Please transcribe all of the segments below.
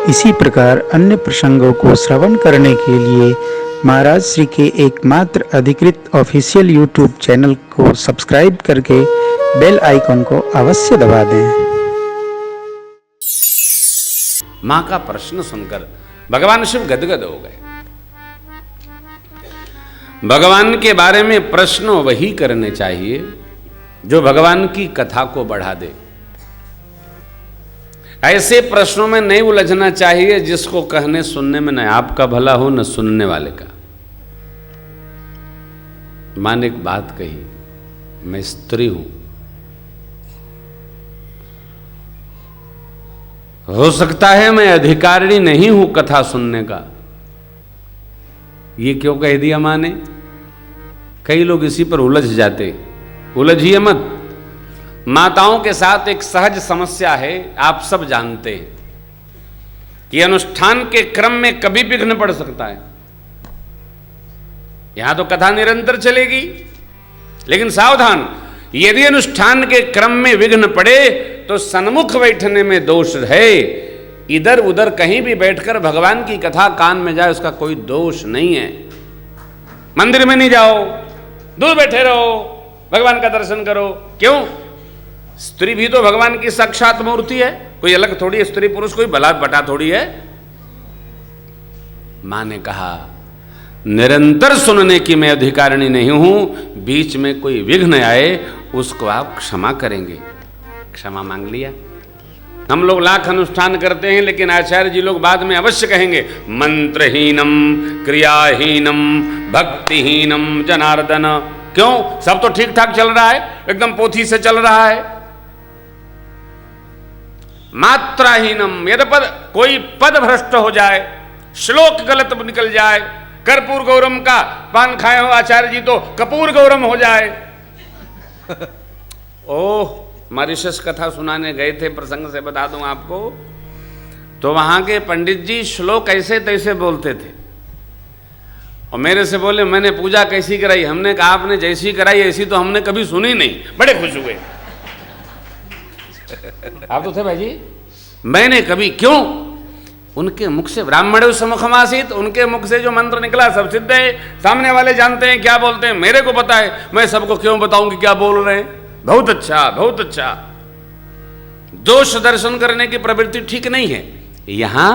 इसी प्रकार अन्य प्रसंगों को श्रवण करने के लिए महाराज श्री के एकमात्र अधिकृत ऑफिशियल यूट्यूब चैनल को सब्सक्राइब करके बेल आइकन को अवश्य दबा दें। मां का प्रश्न सुनकर भगवान शिव गदगद हो गए। भगवान के बारे में प्रश्न वही करने चाहिए जो भगवान की कथा को बढ़ा दे। ऐसे प्रश्नों में नहीं उलझना चाहिए जिसको कहने सुनने में न आपका भला हो न सुनने वाले का। मां ने एक बात कही, मैं स्त्री हूं, हो सकता है मैं अधिकारिणी नहीं हूं कथा सुनने का। ये क्यों कह दिया मां ने? कई लोग इसी पर उलझ जाते। उलझिए मत। माताओं के साथ एक सहज समस्या है, आप सब जानते हैं कि अनुष्ठान के क्रम में कभी विघ्न पड़ सकता है। यहां तो कथा निरंतर चलेगी, लेकिन सावधान, यदि अनुष्ठान के क्रम में विघ्न पड़े तो सन्मुख बैठने में दोष है। इधर उधर कहीं भी बैठकर भगवान की कथा कान में जाए उसका कोई दोष नहीं है। मंदिर में नहीं जाओ, दूर बैठे रहो, भगवान का दर्शन करो। क्यों? स्त्री भी तो भगवान की साक्षात मूर्ति है, कोई अलग थोड़ी है। स्त्री पुरुष कोई भला बटा थोड़ी है। मां ने कहा, निरंतर सुनने की मैं अधिकारिणी नहीं हूं, बीच में कोई विघ्न आए उसको आप क्षमा करेंगे। क्षमा मांग लिया। हम लोग लाख अनुष्ठान करते हैं, लेकिन आचार्य जी लोग बाद में अवश्य कहेंगे, मंत्रहीनम क्रियाहीनम भक्तिहीनम जनार्दन। क्यों? सब तो ठीक ठाक चल रहा है, एकदम पोथी से चल रहा है। मात्राहीनम, यदि कोई पद भ्रष्ट हो जाए, श्लोक गलत निकल जाए, कर्पूर गौरम का पान खाए हो आचार्य जी तो कपूर गौरम हो जाए। ओह, मॉरिशस कथा सुनाने गए थे, प्रसंग से बता दूं आपको, तो वहां के पंडित जी श्लोक ऐसे तैसे बोलते थे और मेरे से बोले, मैंने पूजा कैसी कराई? हमने कहा, आपने जैसी कराई ऐसी तो हमने कभी सुनी नहीं। बड़े खुश हुए। आप तो थे भाई जी। मैंने कभी, क्यों? उनके मुख से ब्राह्मण समुखमासीत, उनके मुख से जो मंत्र निकला सब सिद्ध है। सामने वाले जानते हैं क्या बोलते हैं, मेरे को पता है, मैं सबको क्यों बताऊंगी क्या बोल रहे हैं। बहुत अच्छा, बहुत अच्छा। दोष दर्शन करने की प्रवृत्ति ठीक नहीं है। यहां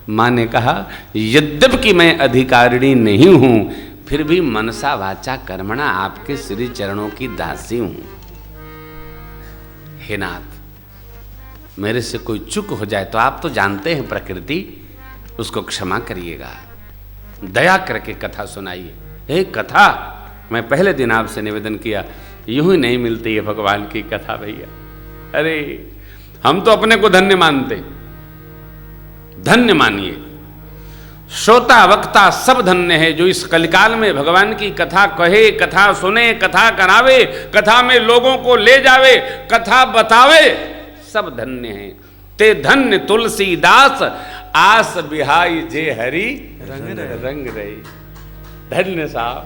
मां ने कहा, यद्यपि मैं अधिकारिणी नहीं हूं, फिर भी मनसा वाचा कर्मणा आपके श्री चरणों की दासी हूं। हे नाथ, मेरे से कोई चूक हो जाए तो आप तो जानते हैं प्रकृति, उसको क्षमा करिएगा। दया करके कथा सुनाइए। हे कथा, मैं पहले दिन आपसे निवेदन किया, यूं ही नहीं मिलती है भगवान की कथा भैया। अरे हम तो अपने को धन्य मानते, धन्य मानिए। श्रोता वक्ता सब धन्य है जो इस कलिकाल में भगवान की कथा कहे, कथा सुने, कथा करावे, कथा में लोगों को ले जावे, कथा बतावे, सब धन्य हैं। ते धन्य तुलसीदास, आस बिहाई जे हरि रंग रही। धन्य साहब,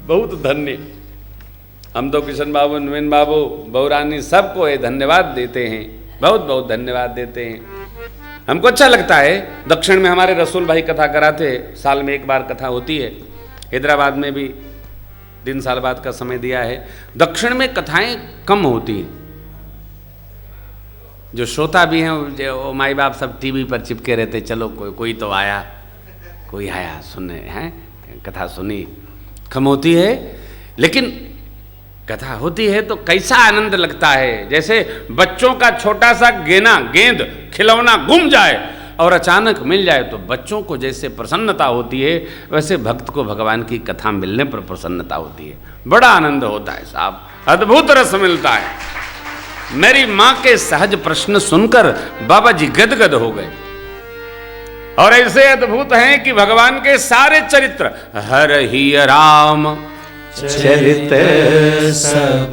बहुत धन्य। हम तो किशन बाबू, नवीन बाबू, बहुरानी सबको ये धन्यवाद देते हैं, बहुत बहुत धन्यवाद देते हैं। हमको अच्छा लगता है। दक्षिण में हमारे रसूल भाई कथा कराते, साल में एक बार कथा होती है। हैदराबाद में भी 3 साल बाद का समय दिया है। दक्षिण में कथाएं कम होती हैं। जो श्रोता भी हैं, वो माई बाप सब टीवी पर चिपके रहते, चलो कोई तो आया, कोई आया सुनने, हैं कथा सुनी। कम होती है, लेकिन कथा होती है तो कैसा आनंद लगता है। जैसे बच्चों का छोटा सा गेंद खिलौना गुम जाए और अचानक मिल जाए तो बच्चों को जैसे प्रसन्नता होती है, वैसे भक्त को भगवान की कथा मिलने पर प्रसन्नता होती है। बड़ा आनंद होता है साहब, अद्भुत रस मिलता है। मेरी मां के सहज प्रश्न सुनकर बाबा जी गदगद हो गए। और ऐसे अद्भुत हैं कि भगवान के सारे चरित्र, हर ही राम चरित सब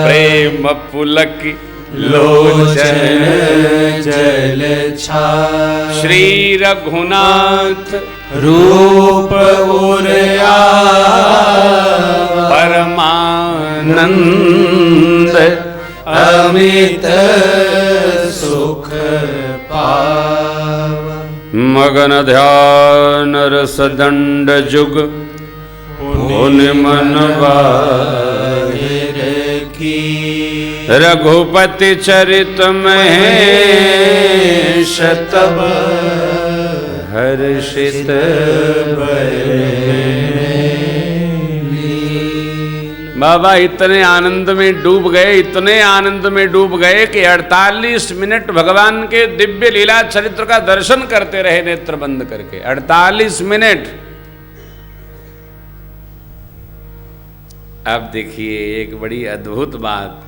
प्रेम पुलक लोचन जल छाय, श्री रघुनाथ रूप उरया परमानंद अमित सुख पाय। मगन ध्यान रस दंड जुग पुनि मन बाहिर की। रघुपति चरित महेश तब हर्षित बाबा इतने आनंद में डूब गए, इतने आनंद में डूब गए कि 48 मिनट भगवान के दिव्य लीला चरित्र का दर्शन करते रहे नेत्र बंद करके। 48 मिनट। अब देखिए एक बड़ी अद्भुत बात,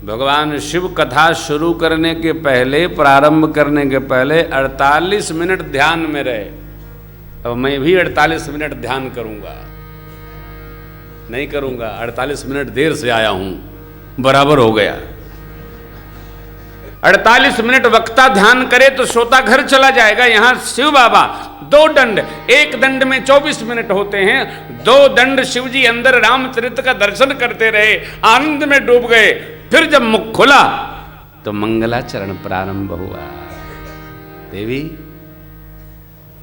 भगवान शिव कथा शुरू करने के पहले, प्रारंभ करने के पहले 48 मिनट ध्यान में रहे। अब मैं भी 48 मिनट ध्यान करूंगा, नहीं करूंगा, 48 मिनट देर से आया हूं, बराबर हो गया। 48 मिनट वक्ता ध्यान करे तो श्रोता घर चला जाएगा। यहां शिव बाबा 2 दंड, एक दंड में 24 मिनट होते हैं, 2 दंड शिव जी अंदर रामचरित्र का दर्शन करते रहे, आनंद में डूब गए। फिर जब मुख खुला तो मंगलाचरण प्रारंभ हुआ। देवी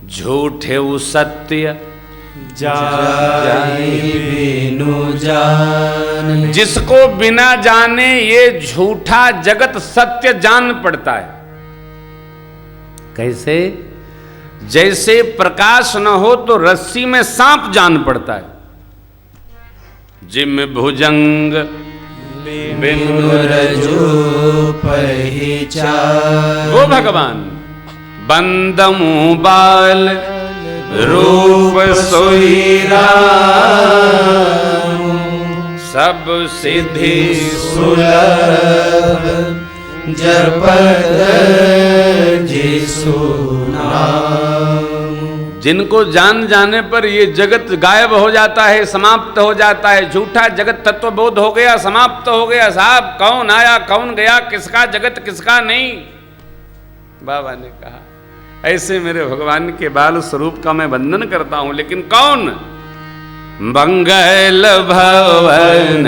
झूठे सत्य बिनु जान, जिसको बिना जाने ये झूठा जगत सत्य जान पड़ता है। कैसे? जैसे प्रकाश न हो तो रस्सी में सांप जान पड़ता है। जिम भुजंग बिनु रजो पहचान, वो भगवान बंद मुंह बाल रूप सोई राम, सब सिद्धि सुलभ जपत जिसु नाम। जिनको जान जाने पर ये जगत गायब हो जाता है, समाप्त हो जाता है। झूठा जगत तत्व बोध हो गया, समाप्त हो गया। साहब कौन आया कौन गया, किसका जगत किसका नहीं। बाबा ने कहा ऐसे मेरे भगवान के बाल स्वरूप का मैं वंदन करता हूं, लेकिन कौन? मंगल भवन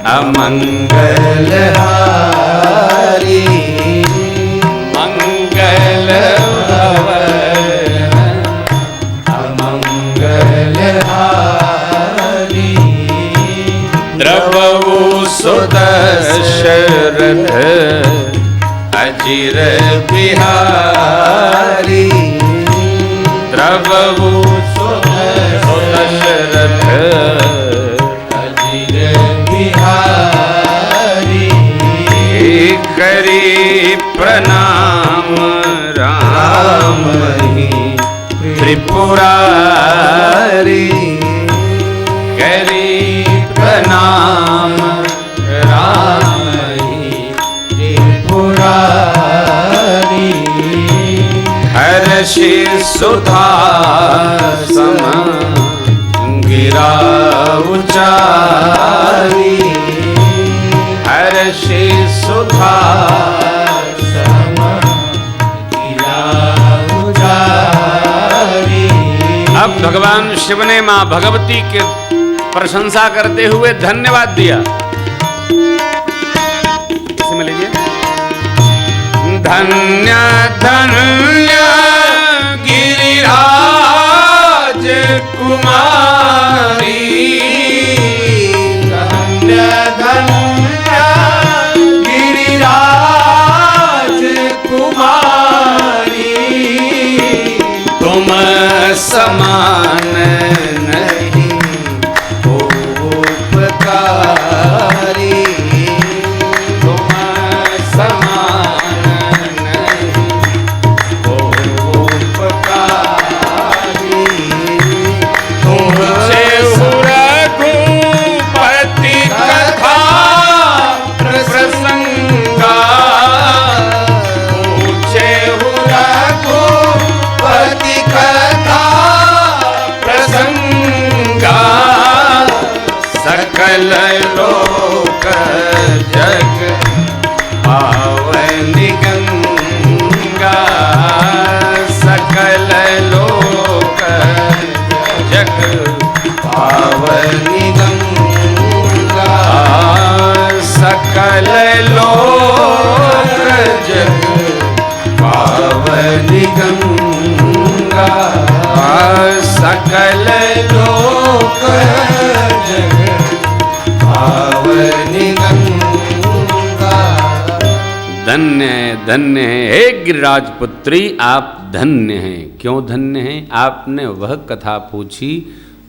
अमंगल हारी, मंगल भवन अमंगल हारी। द्रवऊ सुदशरथ अजिर बिहारी, द्रवऊ सुदशरथ अजिर बिहारी। करी प्रणाम राम त्रिपुरारी, करी प्रणाम राम त्रिपुरारी। हर्षि सुधा सम गिरा उचारी, हर्षि सुधा सम गिरा उचारी। अब भगवान शिव ने मां भगवती के प्रशंसा करते हुए धन्यवाद दिया। इसमें लीजिए, धन्य धन्य गिरिराज कुमारी, धन्य धन्य गिरिराज कुमारी। तुम समान नहीं उपकारी, तुम समान नहीं उपकारी। तुमसे गंगा सकल लोक जग पावनी गंगा। धन्य है, धन्य है। हे गिरिराज पुत्री, आप धन्य हैं। क्यों धन्य हैं? आपने वह कथा पूछी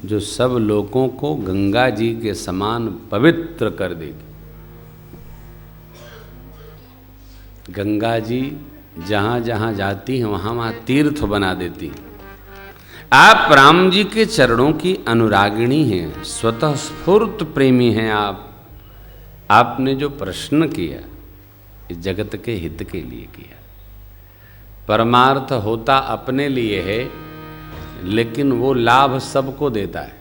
जो सब लोगों को गंगा जी के समान पवित्र कर देगी। गंगा जी जहाँ जहाँ जाती हैं वहाँ वहाँ तीर्थ बना देती हैं। आप राम जी के चरणों की अनुरागिणी हैं, स्वतः स्फूर्त प्रेमी हैं आप। आपने जो प्रश्न किया इस जगत के हित के लिए किया। परमार्थ होता अपने लिए है, लेकिन वो लाभ सबको देता है।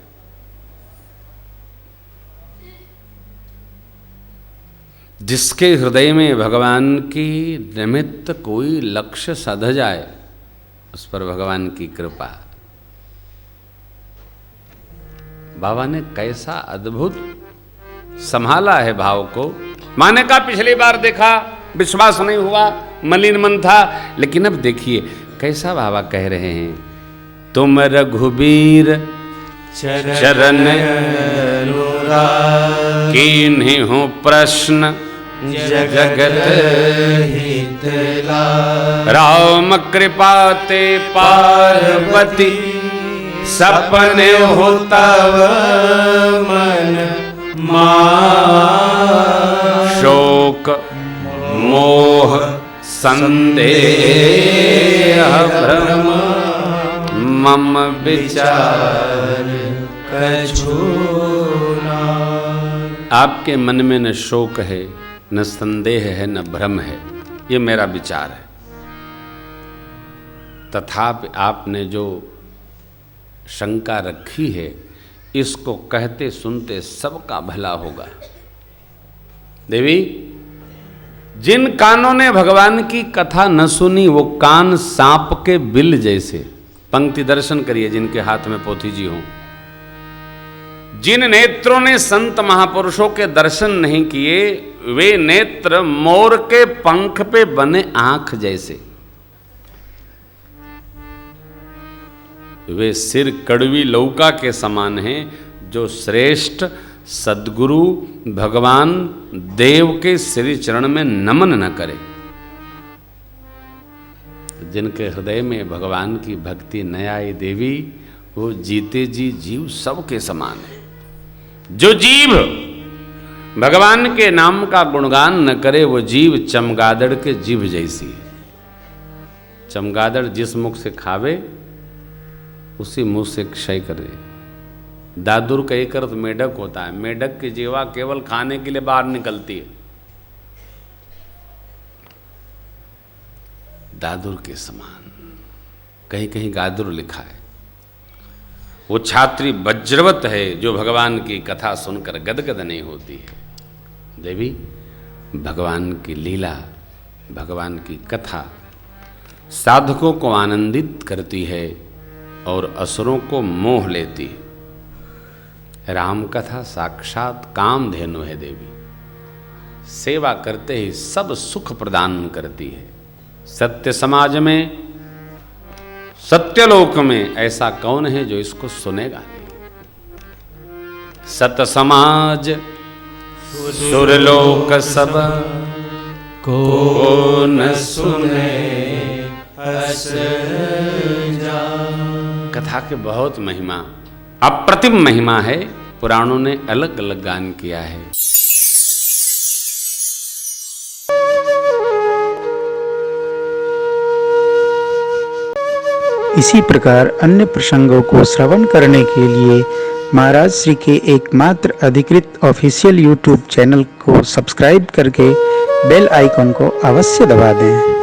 जिसके हृदय में भगवान की निमित्त कोई लक्ष्य सध जाए, उस पर भगवान की कृपा। बाबा ने कैसा अद्भुत संभाला है भाव को। माने का पिछली बार देखा विश्वास नहीं हुआ, मलिन मन था, लेकिन अब देखिए कैसा बाबा कह रहे हैं। तुम रघुबीर चरण कीन्ही हूँ प्रश्न जगत हित राम कृपा ते पार्वती सपने हो तव मन शोक मोह संदेह भ्रम मम विचार कछु ना। आपके मन में न शोक है, न संदेह है, न भ्रम है। ये मेरा विचार है। तथापि आपने जो शंका रखी है, इसको कहते सुनते सबका भला होगा। देवी, जिन कानों ने भगवान की कथा न सुनी वो कान सांप के बिल जैसे। पंक्ति दर्शन करिए जिनके हाथ में पोथी जी हों। जिन नेत्रों ने संत महापुरुषों के दर्शन नहीं किए, वे नेत्र मोर के पंख पे बने आंख जैसे। वे सिर कड़वी लौका के समान हैं, जो श्रेष्ठ सद्गुरु भगवान देव के श्री चरण में नमन न करे। जिनके हृदय में भगवान की भक्ति न आई देवी, वो जीते जी जीव सबके समान है। जो जीव भगवान के नाम का गुणगान न करे, वो जीव चमगादड़ के जीभ जैसी है। चमगादड़ जिस मुख से खावे उसी मुंह से क्षय करे। दादुर का एक अर्थ मेढक होता है। मेढक की जीवा केवल खाने के लिए बाहर निकलती है। दादुर के समान, कहीं कहीं गादुर लिखा है। वो छात्री वज्रवत है जो भगवान की कथा सुनकर गदगद नहीं होती है। देवी, भगवान की लीला, भगवान की कथा साधकों को आनंदित करती है और असुरों को मोह लेती है। राम कथा साक्षात कामधेनु है देवी। सेवा करते ही सब सुख प्रदान करती है। सत्य समाज में, सत्यलोक में ऐसा कौन है जो इसको सुनेगा नहीं। सत समाज सुरलोक सब को न सुने हस जा। कथा के बहुत महिमा, अप्रतिम महिमा है। पुराणों ने अलग अलग गान किया है। इसी प्रकार अन्य प्रसंगों को श्रवण करने के लिए महाराज श्री के एकमात्र अधिकृत ऑफिशियल यूट्यूब चैनल को सब्सक्राइब करके बेल आइकन को अवश्य दबा दें।